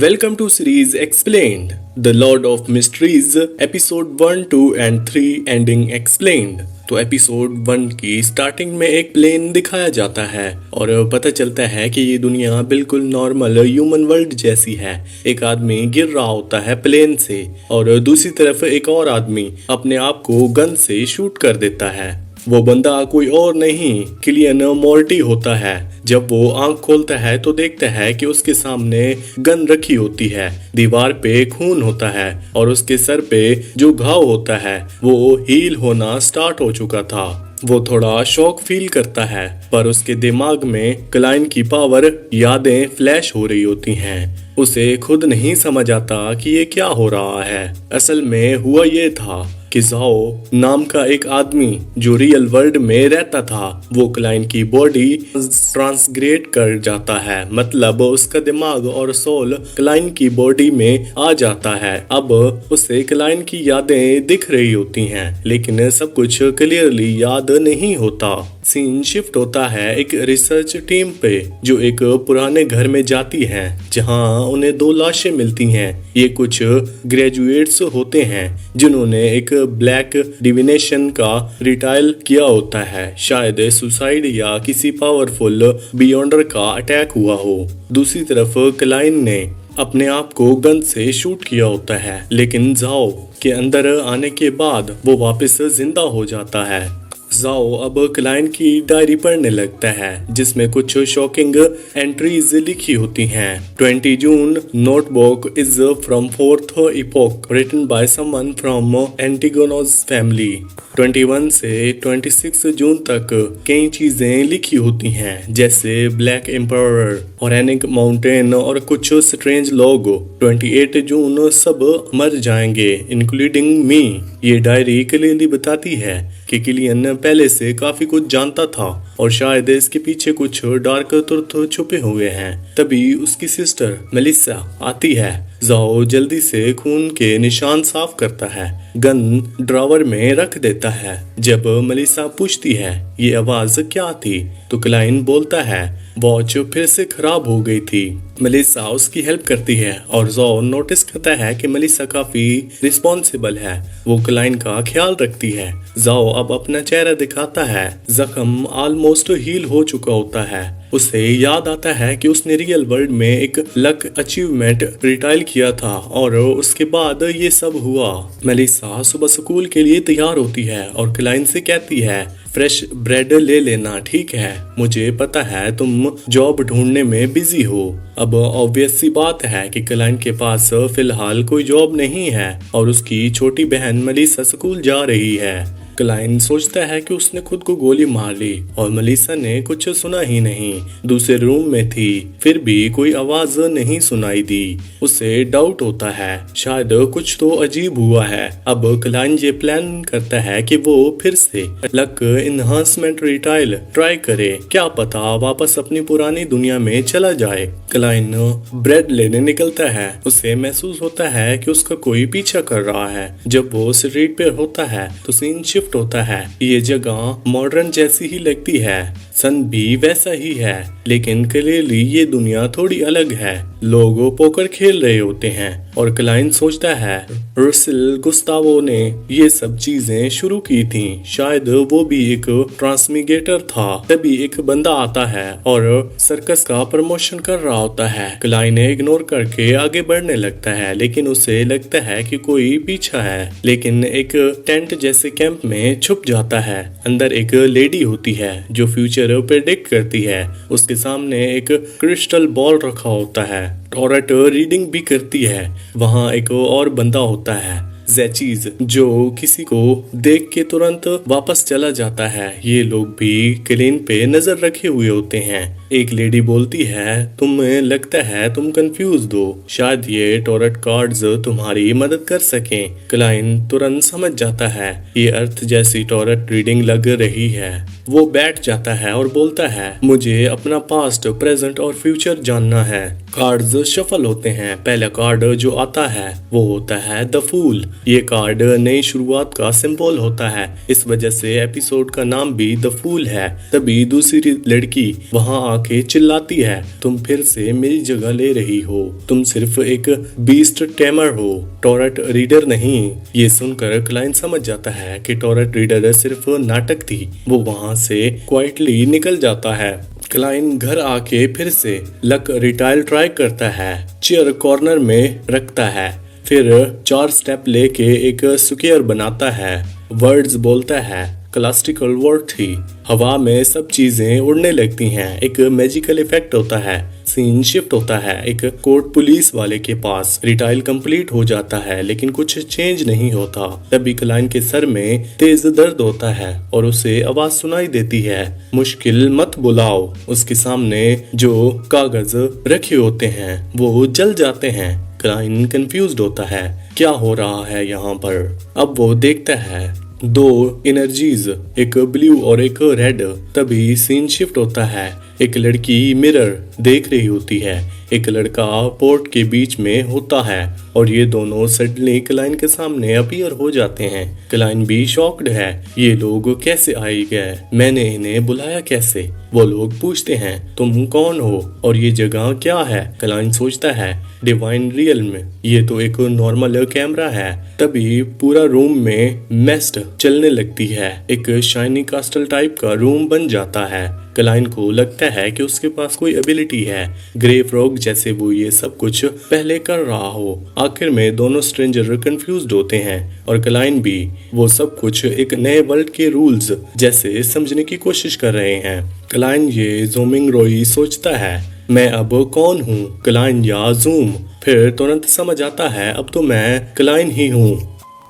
Welcome to series Explained, The Lord of Mysteries, episode 1, 2 and 3 ending explained। तो episode 1 की starting में एक plane दिखाया जाता है और पता चलता है कि ये दुनिया बिल्कुल नॉर्मल ह्यूमन वर्ल्ड जैसी है। एक आदमी गिर रहा होता है प्लेन से और दूसरी तरफ एक और आदमी अपने आप को गन से शूट कर देता है। वो बंदा कोई और नहीं किलियन मॉर्टी होता है। जब वो आंख खोलता है तो देखता है कि उसके सामने गन रखी होती है, दीवार पे खून होता है और उसके सर पे जो घाव होता है वो हील होना स्टार्ट हो चुका था। वो थोड़ा शॉक फील करता है पर उसके दिमाग में क्लाइन की पावर यादें फ्लैश हो रही होती हैं। उसे खुद नहीं समझ आता कि ये क्या हो रहा है। असल में हुआ ये था कि ज़ाओ नाम का एक आदमी जो रियल वर्ल्ड में रहता था वो क्लाइन की बॉडी ट्रांसग्रेट कर जाता है, मतलब उसका दिमाग और सोल क्लाइन की बॉडी में आ जाता है। अब उसे क्लाइन की यादें दिख रही होती हैं लेकिन सब कुछ क्लियरली याद नहीं होता। सीन शिफ्ट होता है एक रिसर्च टीम पे जो एक पुराने घर में जाती है जहां उन्हें 2 लाशें मिलती हैं। ये कुछ ग्रेजुएट्स होते हैं जिन्होंने एक ब्लैक डिविनेशन का रिटायल किया होता है, शायद सुसाइड या किसी पावरफुल बियॉन्डर का अटैक हुआ हो। दूसरी तरफ क्लाइन ने अपने आप को गन से शूट किया होता है लेकिन ज़ाओ के अंदर आने के बाद वो वापस जिंदा हो जाता है। ज़ाओ अब क्लाइन की डायरी पढ़ने लगता है जिसमें कुछ शॉकिंग एंट्रीज लिखी होती हैं। 20 June notebook is from 4th epoch written by someone from Antigonos family. 21 से 26 जून तक कई चीजें लिखी होती हैं जैसे ब्लैक एम्पायर, ओरेनिक माउंटेन और कुछ स्ट्रेंज लोग। 28 जून सब मर जाएंगे इंक्लूडिंग मी। ये डायरी क्लियरली बताती है कि किलियन पहले से काफी कुछ जानता था और शायद इसके पीछे कुछ डार्क ट्रुथ छुपे हुए हैं। तभी उसकी सिस्टर मेलिसा आती है। ज़ाओ जल्दी से खून के निशान साफ करता है, गन ड्रॉवर में रख देता है। जब मेलिसा पूछती है ये आवाज क्या थी तो क्लाइन बोलता है वॉच फिर से खराब हो गई थी। मेलिसा उसकी हेल्प करती है और ज़ाओ नोटिस करता है कि मेलिसा काफी रिस्पॉन्सिबल है, वो क्लाइन का ख्याल रखती है। ज़ाओ अब अपना चेहरा दिखाता है, जख्म ऑलमोस्ट हील हो चुका होता है। उसे याद आता है कि उसने रियल वर्ल्ड में एक लक अचीवमेंट रिटाइल किया था और उसके बाद ये सब हुआ। मेलिसा सुबह स्कूल के लिए तैयार होती है और क्लाइन से कहती है फ्रेश ब्रेड ले लेना, ठीक है? मुझे पता है तुम जॉब ढूंढने में बिजी हो। अब ऑब्वियस सी बात है कि क्लाइन के पास फिलहाल कोई जॉब नहीं है और उसकी छोटी बहन मेलिसा स्कूल जा रही है। क्लाइन सोचता है कि उसने खुद को गोली मार ली और मेलिसा ने कुछ सुना ही नहीं, दूसरे रूम में थी फिर भी कोई आवाज नहीं सुनाई दी। उसे डाउट होता है शायद कुछ तो अजीब हुआ है। अब क्लाइन ये प्लान करता है कि वो फिर से लक इन्हांसमेंट रिटाइल ट्राई करे, क्या पता वापस अपनी पुरानी दुनिया में चला जाए। क्लाइन ब्रेड लेने निकलता है। उसे महसूस होता है कि उसका कोई पीछा कर रहा है। जब वो स्ट्रीट पे होता है तो सीन शिफ्ट होता है। ये जगह मॉडर्न जैसी ही लगती है, सन भी वैसा ही है लेकिन क्लियरली ये दुनिया थोड़ी अलग है। लोग पोकर खेल रहे होते हैं और क्लाइन सोचता है रसेल गुस्तावो ने ये सब चीजें शुरू की थी, शायद वो भी एक ट्रांसमिगेटर था। तभी एक बंदा आता है और सर्कस का प्रमोशन कर रहा होता है। क्लाइन इग्नोर करके आगे बढ़ने लगता है लेकिन उसे लगता है कि कोई पीछा है, लेकिन एक टेंट जैसे कैंप में छुप जाता है। अंदर एक लेडी होती है जो फ्यूचर प्रेडिक्ट करती है। उसके सामने एक क्रिस्टल बॉल रखा होता है, टॉरेट रीडिंग भी करती है। वहाँ एक और बंदा होता है जैचीज जो किसी को देख के तुरंत वापस चला जाता है। ये लोग भी क्लीन पे नजर रखे हुए होते हैं। एक लेडी बोलती है तुम्हें लगता है तुम कंफ्यूज हो, शायद ये टॉरेट कार्ड्स तुम्हारी मदद कर सकें। क्लाइन तुरंत समझ जाता है ये अर्थ जैसी टॉरेट रीडिंग लग रही है। वो बैठ जाता है और बोलता है मुझे अपना पास्ट, प्रेजेंट और फ्यूचर जानना है। कार्ड्स शफल होते हैं। पहला कार्ड जो आता है वो होता है द फूल। ये कार्ड नई शुरुआत का सिंबल होता है, इस वजह से एपिसोड का नाम भी द फूल है। तभी दूसरी लड़की वहां आके चिल्लाती है, तुम फिर से मेरी जगह ले रही हो, तुम सिर्फ एक बीस्ट टेमर हो, टॉरेट रीडर नहीं। ये सुनकर क्लाइन समझ जाता है कि टॉरेट रीडर सिर्फ नाटक थी। वो वहां से क्वाइटली निकल जाता है। क्लाइन घर आके फिर से लक रिटायल ट्राई करता है, चेयर कॉर्नर में रखता है, फिर 4 स्टेप लेके एक स्क्वायर बनाता है, वर्ड्स बोलता है, क्लासिकल वर्ड थी। हवा में सब चीजें उड़ने लगती हैं, एक मैजिकल इफेक्ट होता है, सीन शिफ्ट होता है एक कोर्ट पुलिस वाले के पास। रिटायल कंप्लीट हो जाता है लेकिन कुछ चेंज नहीं होता। तभी क्लाइन के सर में तेज दर्द होता है और उसे आवाज सुनाई देती है, मुश्किल मत बुलाओ। उसके सामने जो कागज रखे होते हैं वो जल जाते हैं। क्लाइन कंफ्यूज्ड होता है, क्या हो रहा है यहाँ पर। अब वो देखता है 2 एनर्जीज, एक ब्लू और एक रेड। तभी सीन शिफ्ट होता है, एक लड़की मिरर देख रही होती है, एक लड़का पोर्ट के बीच में होता है और ये दोनों सडनली क्लाइन के सामने अपीयर हो जाते हैं। क्लाइन भी शॉक्ड है, ये लोग कैसे आए गए, मैंने इन्हें बुलाया कैसे। वो लोग पूछते हैं तुम कौन हो और ये जगह क्या है। क्लाइन सोचता है डिवाइन रियल्म, ये तो एक नॉर्मल कैमरा है। तभी पूरा रूम में मेस्ट चलने लगती है, एक शाइनी कास्टल टाइप का रूम बन जाता है। क्लाइन को लगता है कि उसके पास कोई एबिलिटी है, ग्रे फ्रॉग जैसे वो ये सब कुछ पहले कर रहा हो। आखिर में दोनों स्ट्रेंजर कंफ्यूज्ड होते हैं और क्लाइन भी। वो सब कुछ एक नए वर्ल्ड के रूल्स जैसे समझने की कोशिश कर रहे हैं। क्लाइन ये जूमिंग रोई सोचता है, मैं अब कौन हूँ, क्लाइन या जूम। फिर तुरंत समझ आता है अब तो मैं क्लाइन ही हूँ।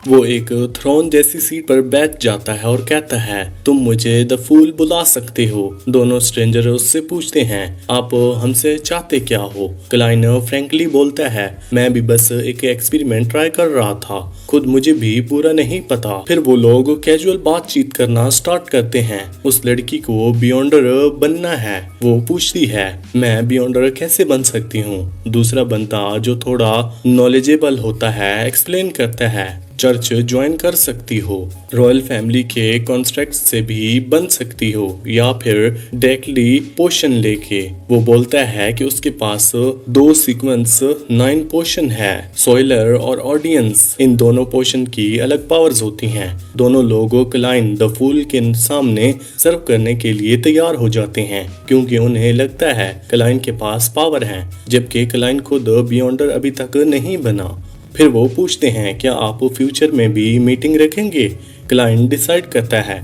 वो एक थ्रोन जैसी सीट पर बैठ जाता है और कहता है तुम मुझे द फूल बुला सकते हो। दोनों स्ट्रेंजर उससे पूछते हैं आप हमसे चाहते क्या हो। क्लाइन फ्रैंकली बोलता है मैं भी बस एक एक्सपेरिमेंट ट्राई कर रहा था, खुद मुझे भी पूरा नहीं पता। फिर वो लोग कैजुअल बातचीत करना स्टार्ट करते हैं। उस लड़की को बियॉन्डर बनना है। वो पूछती है मैं बियॉन्डर कैसे बन सकती हूँ। दूसरा बंदा जो थोड़ा नॉलेजेबल होता है एक्सप्लेन करता है चर्च ज्वाइन कर सकती हो, रॉयल फैमिली के कॉन्ट्रैक्ट से भी बन सकती हो या फिर डायरेक्टली पोशन लेके। वो बोलता है कि उसके पास 2 सीक्वेंस 9 पोशन है, सोइलर और ऑडियंस। इन दोनों पोशन की अलग पावर्स होती हैं। दोनों लोगों क्लाइन द फूल के सामने सर्व करने के लिए तैयार हो जाते हैं क्योंकि उन्हें लगता है क्लाइन के पास पावर है, जबकि क्लाइन खुद बियॉन्डर अभी तक नहीं बना। फिर वो पूछते हैं क्या आप फ्यूचर में भी मीटिंग रखेंगे। क्लाइन डिसाइड करता है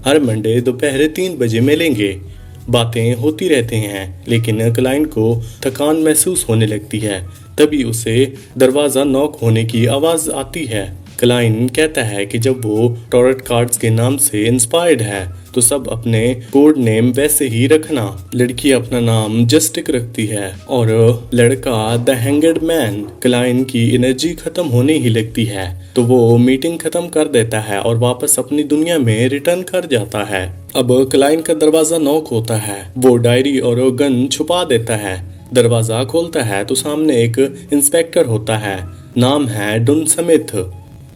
हर मंडे दोपहर 3 बजे मिलेंगे। बातें होती रहती हैं लेकिन क्लाइन को थकान महसूस होने लगती है। तभी उसे दरवाजा नॉक होने की आवाज आती है। क्लाइन कहता है कि जब वो टॉरेट कार्ड्स के नाम से इंस्पायर्ड है तो सब अपने कोड नेम वैसे ही रखना। लड़की अपना नाम जस्टिक रखती है और लड़का द हैंगड मैन। क्लाइन की एनर्जी खत्म होने ही लगती है तो वो मीटिंग खत्म कर देता है और वापस अपनी दुनिया में रिटर्न कर जाता है। अब क्लाइन का दरवाजा नॉक होता है। वो डायरी और गन छुपा देता है। दरवाजा खोलता है तो सामने एक इंस्पेक्टर होता है, नाम है डुन स्मिथ।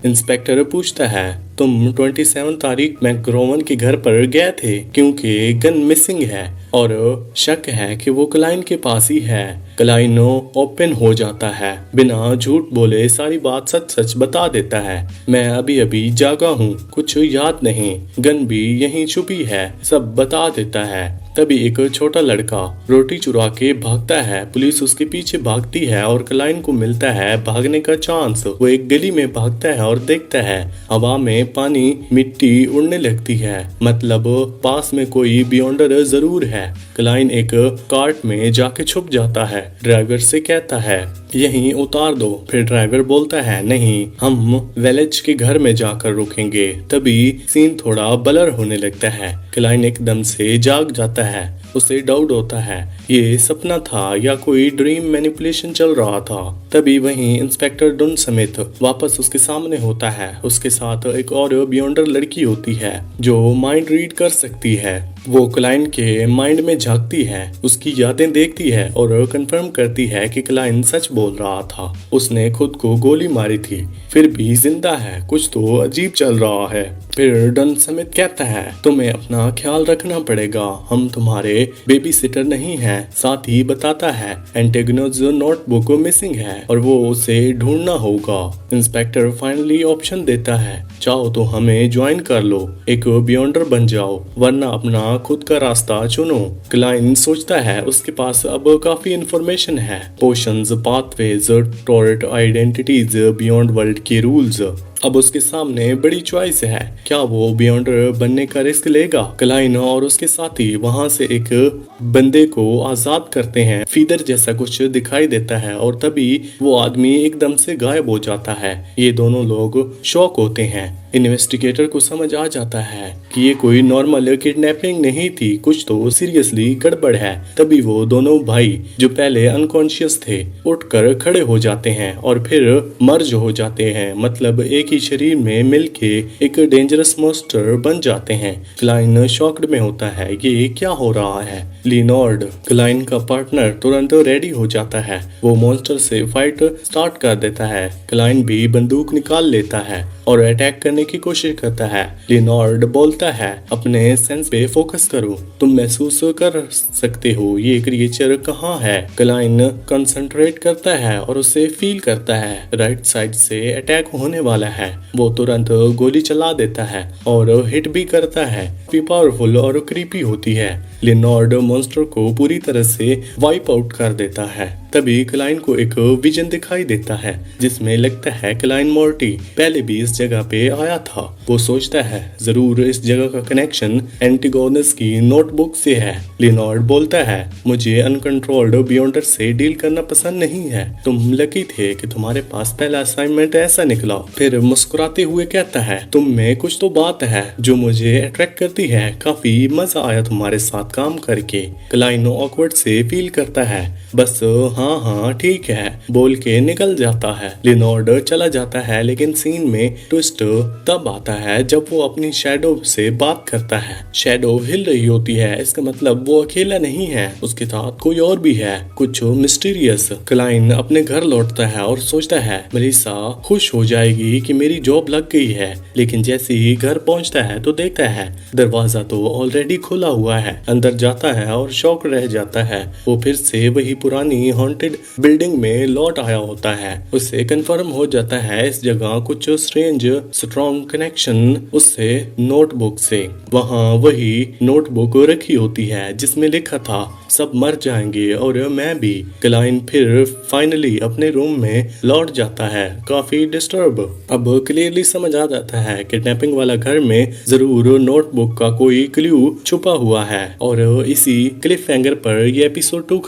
इंस्पेक्टर पूछता है तुम 27 तारीख में ग्रोवन के घर पर गए थे क्योंकि गन मिसिंग है और शक है कि वो क्लाइन के पास ही है। क्लाइन ओपन हो जाता है, बिना झूठ बोले सारी बात सच सच बता देता है। मैं अभी अभी जागा हूँ, कुछ याद नहीं, गन भी यहीं छुपी है, सब बता देता है। तभी एक छोटा लड़का रोटी चुरा के भागता है। पुलिस उसके पीछे भागती है और क्लाइन को मिलता है भागने का चांस। वो एक गली में भागता है और देखता है हवा में पानी मिट्टी उड़ने लगती है, मतलब पास में कोई बियॉन्डर जरूर है। क्लाइन एक कार्ट में जाके छुप जाता है। ड्राइवर से कहता है यहीं उतार दो। फिर ड्राइवर बोलता है नहीं, हम वेलेज के घर में जाकर रुकेंगे। तभी सीन थोड़ा ब्लर होने लगता है। क्लाइन एकदम से जाग जाता है उसे डाउट होता है ये सपना था या कोई ड्रीम मैनिपुलेशन चल रहा था। तभी वहीं इंस्पेक्टर डुन समेत वापस उसके सामने होता है। उसके साथ एक और बियॉन्डर लड़की होती है जो माइंड रीड कर सकती है। वो क्लाइंट के माइंड में झांकती है, उसकी यादें देखती है और कंफर्म करती है कि क्लाइंट सच बोल रहा था। उसने खुद को गोली मारी थी, फिर भी जिंदा है। कुछ तो अजीब चल रहा है। फिर डन समिथ कहता है तुम्हें अपना ख्याल रखना पड़ेगा, हम तुम्हारे बेबी सिटर नहीं हैं। साथ ही बताता है एंटेगोनिस्ट नोटबुक मिसिंग है और वो उसे ढूंढना होगा। इंस्पेक्टर फाइनली ऑप्शन देता है चाहो तो हमें ज्वाइन कर लो, एक बियॉन्डर बन जाओ, वरना अपना खुद का रास्ता चुनो। क्लाइंट सोचता है उसके पास अब काफी इंफॉर्मेशन है, potions, pathways, tort identities, beyond world के रूल्स। अब उसके सामने बड़ी चॉइस है, क्या वो बियॉन्डर बनने का रिस्क लेगा? क्लाइन और उसके साथी वहां से एक बंदे को आजाद करते हैं। फीदर जैसा कुछ दिखाई देता है और तभी वो आदमी एकदम से गायब हो जाता है। ये दोनों लोग शॉक होते हैं। इन्वेस्टिगेटर को समझ आ जाता है कि ये कोई नॉर्मल किडनैपिंग नहीं थी, कुछ तो सीरियसली गड़बड़ है। तभी वो दोनों भाई जो पहले अनकॉन्शियस थे उठकर खड़े हो जाते हैं और फिर मर्ज हो जाते हैं, मतलब एक ही शरीर में मिलके एक डेंजरस मॉन्स्टर बन जाते हैं। क्लाइन शॉक्ड में होता है ये क्या हो रहा है। लिनॉर्ड क्लाइन का पार्टनर तुरंत रेडी हो जाता है, वो मॉन्स्टर से फाइट स्टार्ट कर देता है। क्लाइन भी बंदूक निकाल लेता है और अटैक करने की कोशिश करता है। लिनॉर्ड बोलता है अपने सेंस पे फोकस करो, तुम महसूस कर सकते हो ये क्रिएचर कहाँ है। क्लाइन कंसंट्रेट करता है और उसे फील करता है राइट साइड से अटैक होने वाला है। वो तुरंत गोली चला देता है और हिट भी करता है। पावरफुल और क्रीपी होती है। लिनॉर्ड मॉन्स्टर को पूरी तरह से वाइप आउट कर देता है। तभी क्लाइन को एक विजन दिखाई देता है जिसमें लगता है क्लाइन मोर्टी पहले भी इस जगह पे आया था। वो सोचता है जरूर इस जगह का कनेक्शन एंटिगोनस की नोटबुक से है। लिनॉर्ड बोलता है मुझे अनकंट्रोल्ड बियॉन्डर से डील करना पसंद नहीं है, तुम लकी थे कि तुम्हारे पास पहला असाइनमेंट ऐसा निकला। फिर मुस्कुराते हुए कहता है तुम में कुछ तो बात है जो मुझे अट्रैक्ट करती है, काफी मजा आया तुम्हारे साथ काम करके। क्लाइन ऑकवर्ड से फील करता है, बस हाँ हाँ ठीक है बोल के निकल जाता है। लिनॉर्ड चला जाता है लेकिन सीन में ट्विस्ट तब आता है जब वो अपनी शैडो से बात करता है। शैडो हिल रही होती है, इसका मतलब वो अकेला नहीं है, उसके साथ कोई और भी है, कुछ मिस्टीरियस। क्लाइन अपने घर लौटता है और सोचता है मेलिसा खुश हो जाएगी कि मेरी जॉब लग गई है, लेकिन जैसे ही घर पहुंचता है तो देखता है दरवाजा तो ऑलरेडी खुला हुआ है। अंदर जाता है और शॉक रह जाता है। वो फिर से वही पुरानी हॉन्टेड बिल्डिंग में लौट आया होता है। उससे कंफर्म हो जाता है इस जगह कुछ स्ट्रेंज स्ट्रॉन्ग कनेक्शन उससे नोटबुक से। वहाँ वही नोटबुक रखी होती है जिसमें लिखा था सब मर जाएंगे और मैं भी। क्लाइन फिर फाइनली अपने रूम में लौट जाता है, काफी डिस्टर्ब। अब क्लियरली समझ आ जाता है किडनैपिंग वाला घर में जरूर नोटबुक का कोई क्लू छुपा हुआ है और इसी क्लिफ हैंगर पर ये एपिसोड 2